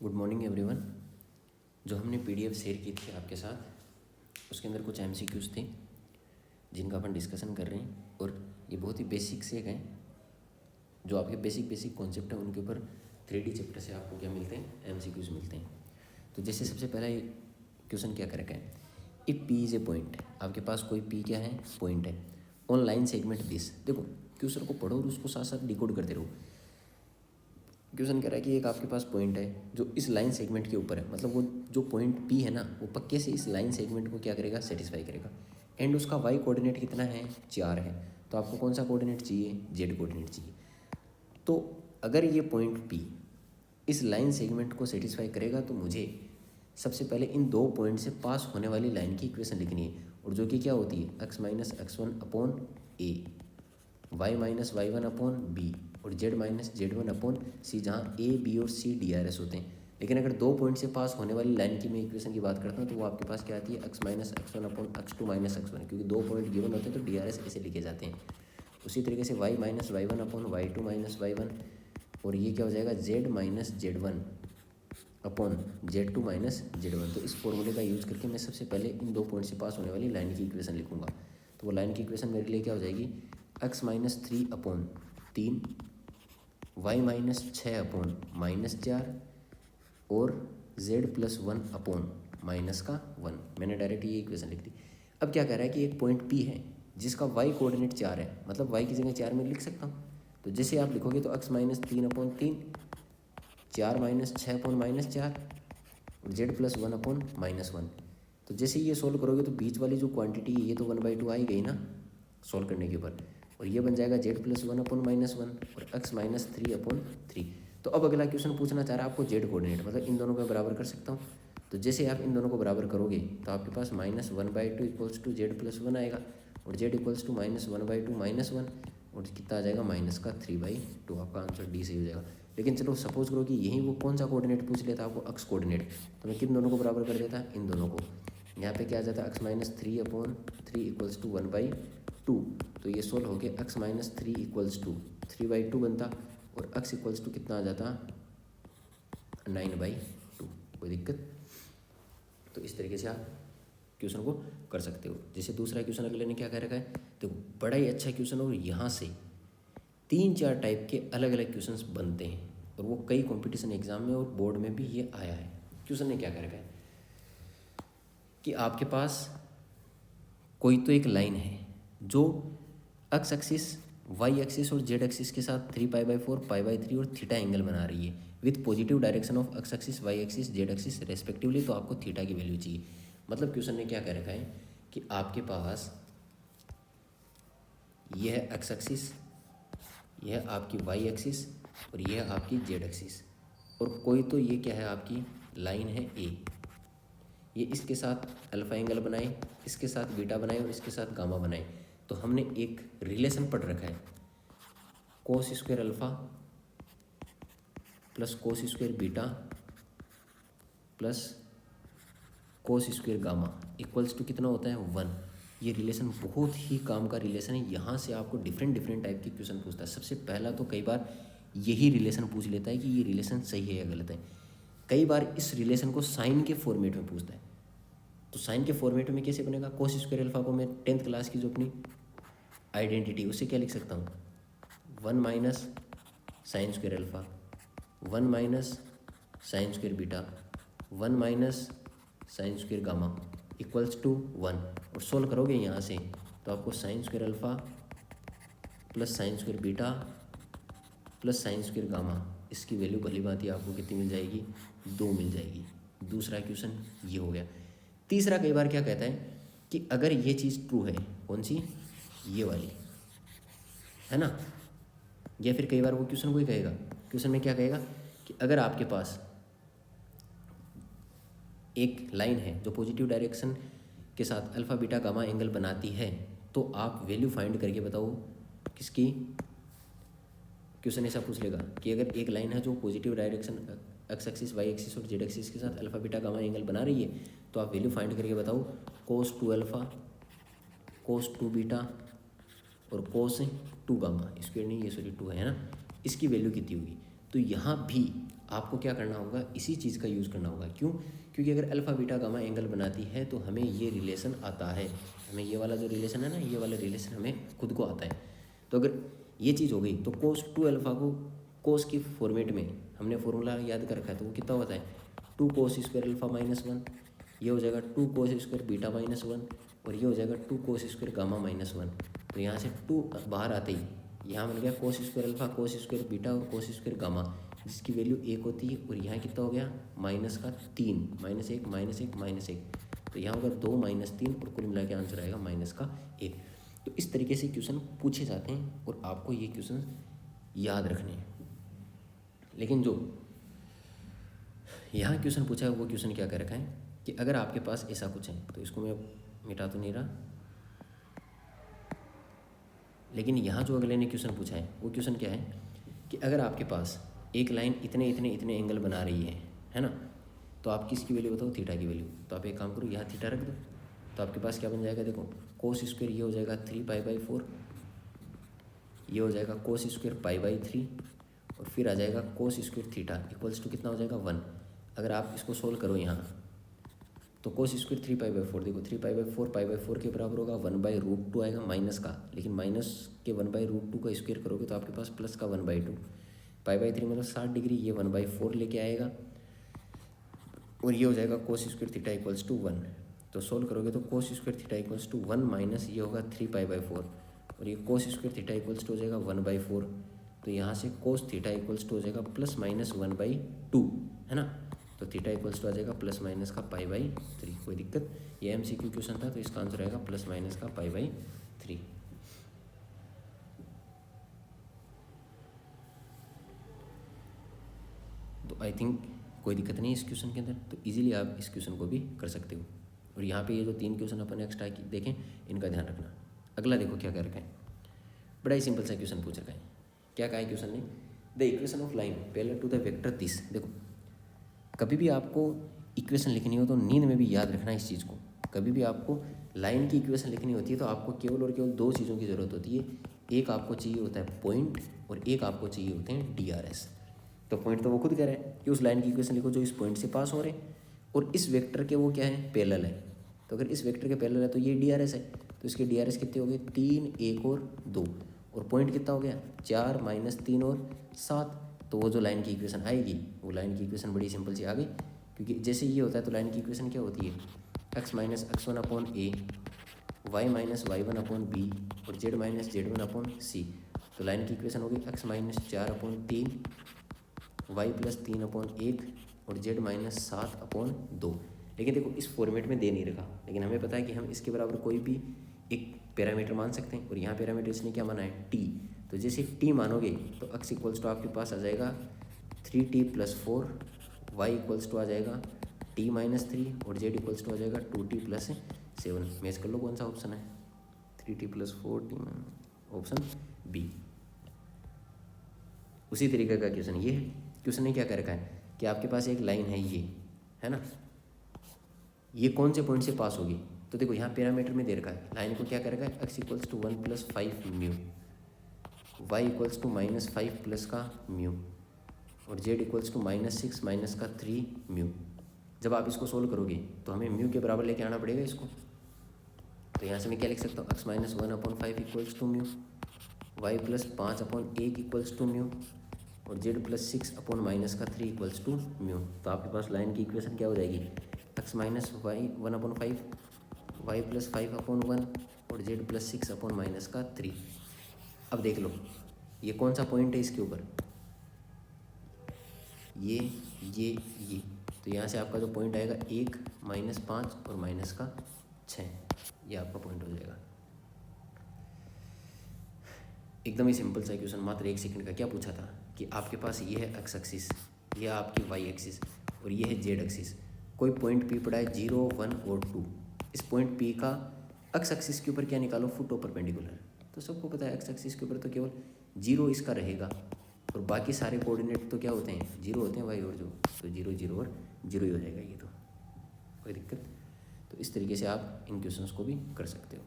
Good morning everyone. जो हमने PDF share की थी आपके साथ, उसके अंदर कुछ एमसीक्यूज़ थे जिनका अपन डिस्कशन कर रहे हैं। और ये बहुत ही बेसिक से हैं, जो आपके बेसिक कॉन्सेप्ट हैं उनके ऊपर 3D चैप्टर से आपको क्या मिलते हैं, एमसीक्यूज़ मिलते हैं। तो जैसे सबसे पहला ये क्वेश्चन क्या कर रखा है, if P is a point. आपके पास कोई पी क्या है, पॉइंट है, ऑन लाइन सेगमेंट दिस। देखो क्वेश्चन को पढ़ो और उसको साथ साथ डिकोड करते रहो। क्वेश्चन कह रहा है कि एक आपके पास पॉइंट है जो इस लाइन सेगमेंट के ऊपर है, मतलब वो जो पॉइंट पी है ना, वो पक्के से इस लाइन सेगमेंट को क्या करेगा, सेटिस्फाई करेगा। एंड उसका वाई कोऑर्डिनेट कितना है, 4 है। तो आपको कौन सा कोऑर्डिनेट चाहिए, जेड कोऑर्डिनेट चाहिए। तो अगर ये पॉइंट पी इस लाइन सेगमेंट को सेटिस्फाई करेगा तो मुझे सबसे पहले इन दो पॉइंट से पास होने वाली लाइन की इक्वेशन लिखनी है, और जो कि क्या होती है, x minus x1 upon A, y minus y1 upon B, और z minus z1 upon C, जहाँ ए बी और सी DRS होते हैं। लेकिन अगर दो पॉइंट से पास होने वाली लाइन की मैं इक्वेशन की बात करता हूँ तो वो आपके पास क्या आती है, x minus x1 upon x2 minus x1, क्योंकि दो पॉइंट गिवन होते हैं तो DRS ऐसे लिखे जाते हैं। उसी तरीके से y minus y1 upon y2 minus y1, और ये क्या हो जाएगा, z minus z1 upon z2 minus z1। तो इस फॉर्मूले का यूज़ करके मैं सबसे पहले इन दो पॉइंट से पास होने वाली लाइन की इक्वेशन लिखूंगा। तो वो लाइन की इक्वेशन मेरे लिए क्या हो जाएगी, x minus 3 upon 3, y minus 6 upon -4, और z प्लस 1 अपॉन माइनस का 1। मैंने डायरेक्ट ये इक्वेशन लिख दी। अब क्या कह रहा है कि एक पॉइंट P है जिसका y कोऑर्डिनेट 4 है, मतलब y की जगह 4 में लिख सकता हूँ। तो जैसे आप लिखोगे तो x minus 3 upon 3, 4 minus 6 upon -4, और z प्लस 1 अपॉन -1। तो जैसे ये सोल्व करोगे तो बीच वाली जो क्वांटिटी है ये तो 1/2 आई गई ना सोल्व करने के ऊपर, और ये बन जाएगा z प्लस 1 अपॉन -1 और x माइनस 3 अपॉन 3। तो अब अगला क्वेश्चन पूछना चाह रहा है आपको जेड कोऑर्डिनेट, मतलब इन दोनों को बराबर कर सकता हूँ। तो जैसे आप इन दोनों को बराबर करोगे तो आपके पास -1/2 इक्वल्स टू जेड प्लस 1 आएगा, और z इक्वल्स टू -1/2 -1, और कितना आ जाएगा, -3/2। आपका आंसर डी सही हो जाएगा। लेकिन चलो सपोज करो कि यही वो कौन सा कोऑर्डिनेट पूछ लेता आपको, x कोऑर्डिनेट, तो मैं किन दोनों को बराबर कर देता, इन दोनों को। यहाँ पे क्या आ जाता है, x minus 3 upon 3 equals to 1/2। तो ये सोल्व हो गया, x माइनस 3 इक्वल्स टू 3/2 बनता, और x इक्वल्स टू कितना आ जाता, 9/2। कोई दिक्कत। तो इस तरीके से आप क्वेश्चन को कर सकते हो। जैसे दूसरा क्वेश्चन अगले ने क्या कह रखा है, तो बड़ा ही अच्छा क्वेश्चन, और यहाँ से 3-4 टाइप के अलग अलग क्वेश्चंस बनते हैं, और वो कई कंपटीशन एग्जाम में और बोर्ड में भी ये आया है। क्वेश्चन ने क्या कर रखा है कि आपके पास कोई तो एक लाइन है जो एक्स एक्सिस, वाई एक्सिस और जेड एक्सिस के साथ 3π/4, π/3 और थीटा एंगल बना रही है with positive direction of x axis, y axis, z axis respectively. तो आपको थीटा की वैल्यू चाहिए। मतलब क्वेश्चन ने क्या कह रखा है कि आपके पास यह है एक्स एक्सिस, यह आपकी वाई एक्सिस, और यह आपकी जेड एक्सिस, और कोई तो ये क्या है, आपकी लाइन है ए। ये इसके साथ अल्फा एंगल बनाए, इसके साथ बीटा बनाए, और इसके साथ गामा बनाए। तो हमने एक रिलेशन पढ़ रखा है, cos square alpha plus cos square beta plus cos square gamma equals to कितना होता है, 1। ये रिलेशन बहुत ही काम का रिलेशन है। यहाँ से आपको डिफरेंट टाइप के क्वेश्चन पूछता है। सबसे पहला तो कई बार यही रिलेशन पूछ लेता है कि ये रिलेशन सही है या गलत है। कई बार इस रिलेशन को साइन के फॉर्मेट में पूछता है। तो साइन के फॉर्मेट में कैसे बनेगा, कोस स्क्वायर अल्फा को मैं 10th क्लास की जो अपनी आइडेंटिटी, उससे क्या लिख सकता हूँ, 1 minus sine square alpha, 1 minus sine square beta, 1 minus sine square gamma equals to 1। और सोल्व करोगे यहाँ से तो आपको sine square alpha plus sine square beta plus sine square gamma, इसकी वैल्यू भली भांति आपको कितनी मिल जाएगी, 2 मिल जाएगी। दूसरा क्वेश्चन ये हो गया। तीसरा कई बार क्या कहता है कि अगर ये चीज़ ट्रू है, कौन सी, ये वाली है ना, या फिर कई बार वो क्वेश्चन को ही कहेगा, क्वेश्चन में क्या कहेगा कि अगर आपके पास एक लाइन है जो पॉजिटिव डायरेक्शन के साथ अल्फा बीटा गामा एंगल बनाती है, तो आप वैल्यू फाइंड करके बताओ किसकी। क्वेश्चन ऐसा पूछ लेगा कि अगर एक लाइन है जो positive direction x axis, y axis और जेड एक्सिस के साथ अल्फा बीटा गामा एंगल बना रही है, तो आप वैल्यू फाइंड करके बताओ कोस 2 अल्फा, कोस 2 बीटा और कोस 2 गामा। स्क्वायर नहीं, ये सॉरी 2 है ना, इसकी वैल्यू कितनी होगी। तो यहाँ भी आपको क्या करना होगा, इसी चीज़ का यूज़ करना होगा। क्यों? क्योंकि अगर अल्फ़ा बीटा गामा एंगल बनाती है तो हमें ये रिलेशन आता है, हमें ये वाला जो रिलेशन है ना, ये वाला रिलेशन हमें खुद को आता है। तो अगर ये चीज़ हो गई तो कोस 2 अल्फ़ा को कोस की फॉर्मेट में हमने फॉर्मूला याद कर रखा है, तो वो कितना होता है 2 कोस स्क्वायर अल्फ़ा -1, ये हो जाएगा 2 कोस स्क्वायर बीटा -1, और ये हो जाएगा 2 कोस स्क्वायर गामा -1। तो यहाँ से 2 बाहर आते ही यहाँ बन गया कोस स्क्वायर अल्फ़ा, कोस स्क्वायर बीटा और कोस स्क्वायर गामा, जिसकी वैल्यू 1 होती है। और यहाँ कितना हो गया -3, -1 -1 -1, तो यहाँ होगा 2 -3 और कुल मिला के आंसर आएगा -1। तो इस तरीके से क्वेश्चन पूछे जाते हैं और आपको ये क्वेश्चन याद रखने हैं। लेकिन जो यहाँ क्वेश्चन पूछा है वो क्वेश्चन क्या कर रखा है कि अगर आपके पास ऐसा कुछ है, तो इसको मैं मिटा तो नहीं रहा, लेकिन यहाँ जो अगले ने क्वेश्चन पूछा है वो क्वेश्चन क्या है कि अगर आपके पास एक लाइन इतने इतने इतने एंगल बना रही है ना, तो आप किसकी वैल्यू बताओ, थीटा की वैल्यू। तो आप एक काम करो, यहाँ थीटा रख दो, तो आपके पास क्या बन जाएगा, देखो कोस स्क्वायर ये हो जाएगा 3π/4, ये हो जाएगा कोस स्क्वायर π/3, और फिर आ जाएगा cos square theta equals to कितना हो जाएगा 1। अगर आप इसको सोल्व करो यहाँ, तो कोस स्क्वायर 3π/4, देखो 3π/4 π/4 के बराबर होगा 1/√2 आएगा माइनस का, लेकिन माइनस के 1/√2 का स्क्वायर करोगे तो आपके पास प्लस का 1/2, π/3 मतलब 60 डिग्री, ये 1/4 लेके आएगा, और ये हो जाएगा cos square theta equals to 1। तो सोल्व करोगे तो cos square theta equals to 1 minus ये होगा 3π/4, और ये cos square theta equals to हो जाएगा 1/4। तो यहाँ से कोस थीटा इक्वल्स टू हो जाएगा +-1/2, है ना। तो थीटा इक्वल्स टू आ जाएगा +- का π/3। कोई दिक्कत? ये MCQ क्वेश्चन था, तो इसका आंसर आएगा +- का π/3। तो आई थिंक कोई दिक्कत नहीं है इस क्वेश्चन के अंदर, तो इजीली आप इस क्वेश्चन को भी कर सकते हो। और यहाँ पे ये जो 3 क्वेश्चन अपन एक्स्ट्रा देखें, इनका ध्यान रखना। अगला देखो क्या कर रखा है, बड़ा ही सिंपल सा क्वेश्चन पूछ रखा है। क्या कहा है क्वेश्चन ने, the equation of line parallel to the vector this. देखो कभी भी आपको इक्वेशन लिखनी हो तो नींद में भी याद रखना इस चीज़ को। कभी भी आपको लाइन की इक्वेशन लिखनी होती है तो आपको केवल और केवल 2 चीज़ों की ज़रूरत होती है। एक आपको चाहिए होता है पॉइंट, और एक आपको चाहिए होते हैं DRS। तो पॉइंट तो वो खुद कह रहे हैं कि उस लाइन की इक्वेशन लिखो जो इस पॉइंट से पास हो रहे हैं, और इस वेक्टर के वो क्या है, पैरेलल है। तो अगर इस वेक्टर के पैरेलल है तो ये DRS है, तो इसके DRS कितने हो गए, 3, 1 और 2, और पॉइंट कितना हो गया 4 -3 और 7। तो वो जो लाइन की इक्वेशन आएगी, वो लाइन की इक्वेशन बड़ी सिंपल सी आ गई, क्योंकि जैसे ये होता है तो लाइन की इक्वेशन क्या होती है, x - x1/a, y - y1/b और z - z1/c। तो लाइन की इक्वेशन होगी x - 4/3, y + 3/1 और z - 7/2। लेकिन देखो इस फॉर्मेट में दे नहीं रखा, लेकिन हमें पता है कि हम इसके बराबर कोई भी एक पैरामीटर मान सकते हैं, और यहाँ पैरामीटर इसने क्या माना है, t। तो जैसे t मानोगे तो x इक्वल्स टू आपके पास आ जाएगा 3t + 4, y इक्वल्स टू आ जाएगा t - 3 और z इक्वल्स टू आ जाएगा 2t + 7। मैच कर लो कौन सा ऑप्शन है, 3t + 4t, ऑप्शन बी। उसी तरीके का क्वेश्चन ये है। क्वेश्चन ने क्या कर रखा है कि आपके पास एक लाइन है, ये है ना, ये कौन से पॉइंट से पास होगी। तो देखो यहाँ पैरामीटर में दे रखा है, लाइन को क्या कर रखा है, x equals to 1 + 5 mu, y equals to -5 plus का म्यू, और z इक्वल्स टू -6 माइनस का 3 म्यू। जब आप इसको सोल्व करोगे तो हमें म्यू के बराबर लेके आना पड़ेगा इसको। तो यहाँ से मैं क्या लिख सकता हूँ, x - 1/5 equals to mu, y + 5/1 equals to mu, और z + 6/-3 इक्वल्स टू म्यू। तो आपके पास लाइन की इक्वेशन क्या हो जाएगी, x - y1/5, y + 5/1 और z + 6/-3। अब देख लो ये कौन सा पॉइंट है इसके ऊपर, ये। तो यहाँ से आपका जो पॉइंट आएगा 1 -5 और -6, ये आपका पॉइंट हो जाएगा। एकदम ही सिंपल सा क्वेश्चन, मात्र 1 सेकंड का। क्या पूछा था कि आपके पास ये है x एक्सिस, ये आपकी y एक्सिस, और ये है z एक्सिस। कोई पॉइंट P पड़ा है 0, 1 और 2। इस पॉइंट P का x एक्सिस के ऊपर क्या निकालो, फुट ऑफ परपेंडिकुलर। तो सबको पता है x एक्सिस के ऊपर तो केवल 0 इसका रहेगा, और बाकी सारे कोऑर्डिनेट तो क्या होते हैं, 0 होते हैं y और जो, तो 0, 0 और 0 ही हो जाएगा ये। तो कोई दिक्कत। तो इस तरीके से आप इन क्वेश्चंस को भी कर सकते हो।